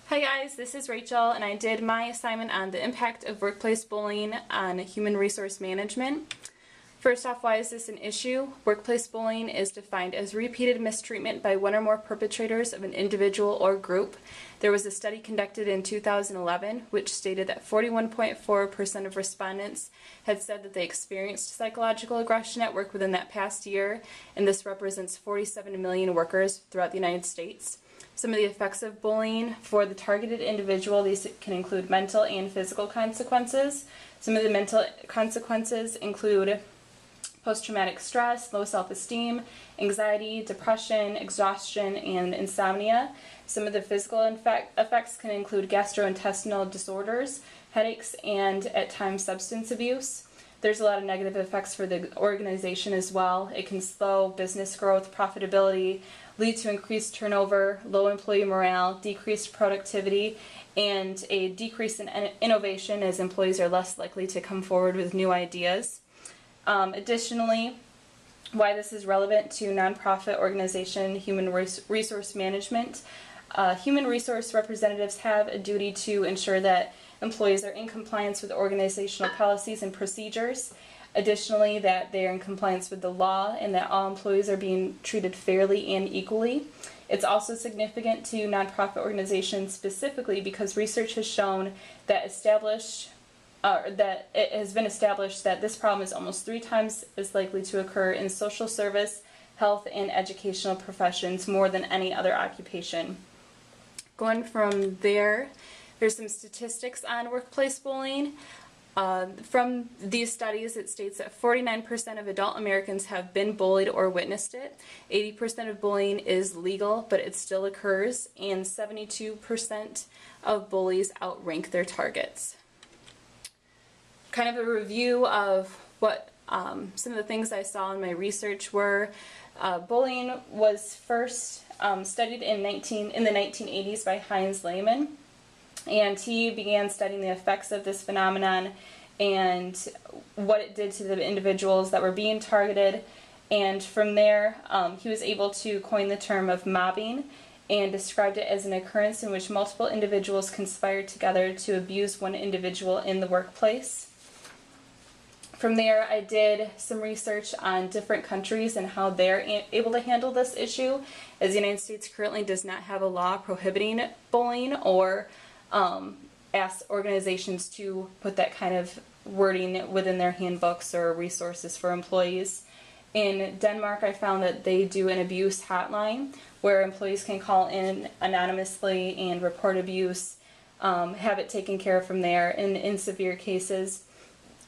Hi guys, this is Rachel and I did my assignment on the impact of workplace bullying on human resource management. First off, why is this an issue? Workplace bullying is defined as repeated mistreatment by one or more perpetrators of an individual or group. There was a study conducted in 2011 which stated that 41.4% of respondents had said that they experienced psychological aggression at work within that past year, and this represents 47 million workers throughout the United States. Some of the effects of bullying for the targeted individual, these can include mental and physical consequences. Some of the mental consequences include post-traumatic stress, low self-esteem, anxiety, depression, exhaustion, and insomnia. Some of the physical effects can include gastrointestinal disorders, headaches, and at times substance abuse. There's a lot of negative effects for the organization as well. It can slow business growth, profitability, lead to increased turnover, low employee morale, decreased productivity, and a decrease in innovation as employees are less likely to come forward with new ideas. Additionally, why this is relevant to nonprofit organization human resource management. Human resource representatives have a duty to ensure that employees are in compliance with organizational policies and procedures. Additionally, that they are in compliance with the law and that all employees are being treated fairly and equally. It's also significant to nonprofit organizations specifically because research has shown that it has been established that this problem is almost 3 times as likely to occur in social service, health, and educational professions more than any other occupation. Going from there, there's some statistics on workplace bullying. From these studies, it states that 49% of adult Americans have been bullied or witnessed it. 80% of bullying is legal, but it still occurs, and 72% of bullies outrank their targets. Kind of a review of what some of the things I saw in my research were. Bullying was first studied in the 1980s by Heinz Lehmann. And he began studying the effects of this phenomenon and what it did to the individuals that were being targeted. And from there, he was able to coin the term of mobbing and described it as an occurrence in which multiple individuals conspired together to abuse one individual in the workplace. From there, I did some research on different countries and how they're able to handle this issue, as the United States currently does not have a law prohibiting bullying or ask organizations to put that kind of wording within their handbooks or resources for employees. In Denmark, I found that they do an abuse hotline where employees can call in anonymously and report abuse, have it taken care of from there. In severe cases,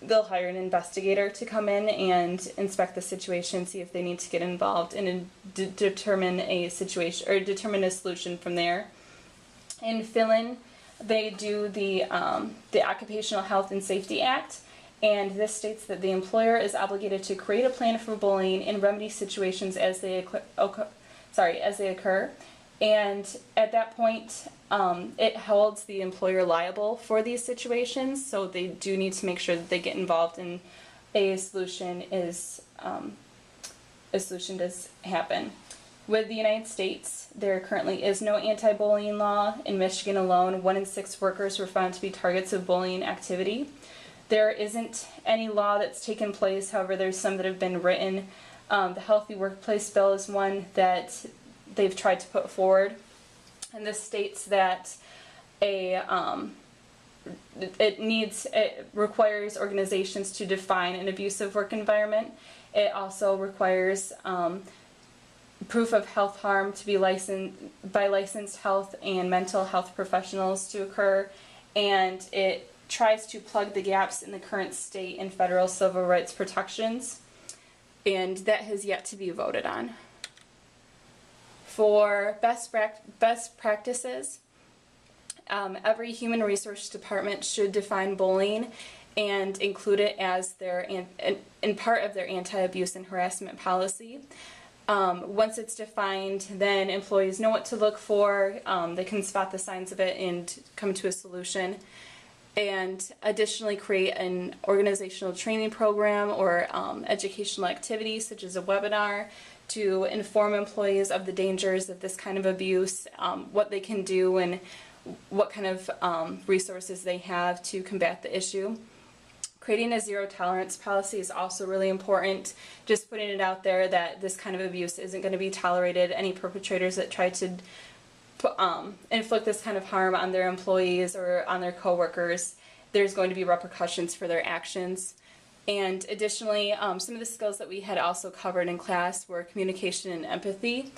they'll hire an investigator to come in and inspect the situation, see if they need to get involved, and determine a situation or determine a solution from there. In Finland, they do the Occupational Health and Safety Act, and this states that the employer is obligated to create a plan for bullying and remedy situations as they occur. And at that point, it holds the employer liable for these situations, so they do need to make sure that they get involved and a solution does happen. With the United States, there currently is no anti-bullying law. In Michigan alone, 1 in 6 workers were found to be targets of bullying activity. There isn't any law that's taken place, however there's some that have been written. The Healthy Workplace Bill is one that they've tried to put forward, and this states that it requires organizations to define an abusive work environment. It also requires proof of health harm to be licensed by licensed health and mental health professionals to occur, and it tries to plug the gaps in the current state and federal civil rights protections, and that has yet to be voted on. For best practices, every human resource department should define bullying and include it as in part of their anti-abuse and harassment policy. Once it's defined, then employees know what to look for, they can spot the signs of it and come to a solution. And additionally create an organizational training program or educational activities such as a webinar to inform employees of the dangers of this kind of abuse, what they can do and what kind of resources they have to combat the issue. Creating a zero tolerance policy is also really important. Just putting it out there that this kind of abuse isn't going to be tolerated. Any perpetrators that try to inflict this kind of harm on their employees or on their coworkers, there's going to be repercussions for their actions. And additionally, some of the skills that we had also covered in class were communication and empathy.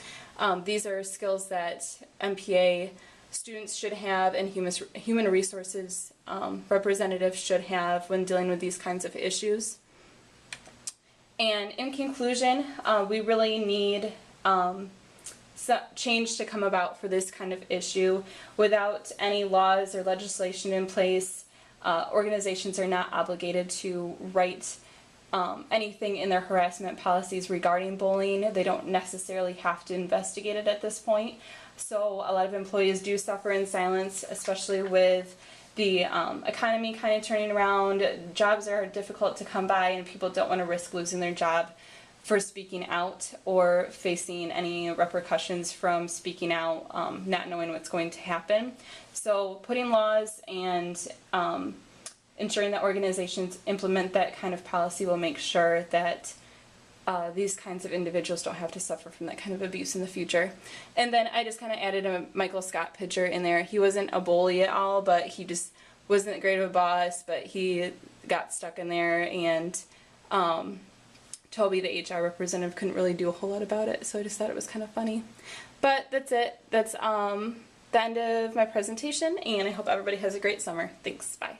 These are skills that MPA students should have and human resources representatives should have when dealing with these kinds of issues. And in conclusion, we really need change to come about for this kind of issue. Without any laws or legislation in place, organizations are not obligated to write anything in their harassment policies regarding bullying. They don't necessarily have to investigate it at this point. So a lot of employees do suffer in silence, especially with the economy kind of turning around. Jobs are difficult to come by and people don't want to risk losing their job for speaking out or facing any repercussions from speaking out, not knowing what's going to happen. So putting laws and ensuring that organizations implement that kind of policy will make sure that these kinds of individuals don't have to suffer from that kind of abuse in the future. And then I just kind of added a Michael Scott picture in there. He wasn't a bully at all, but he just wasn't great of a boss, but he got stuck in there, and Toby, the HR representative, couldn't really do a whole lot about it, so I just thought it was kind of funny. But that's it. That's the end of my presentation, and I hope everybody has a great summer. Thanks. Bye.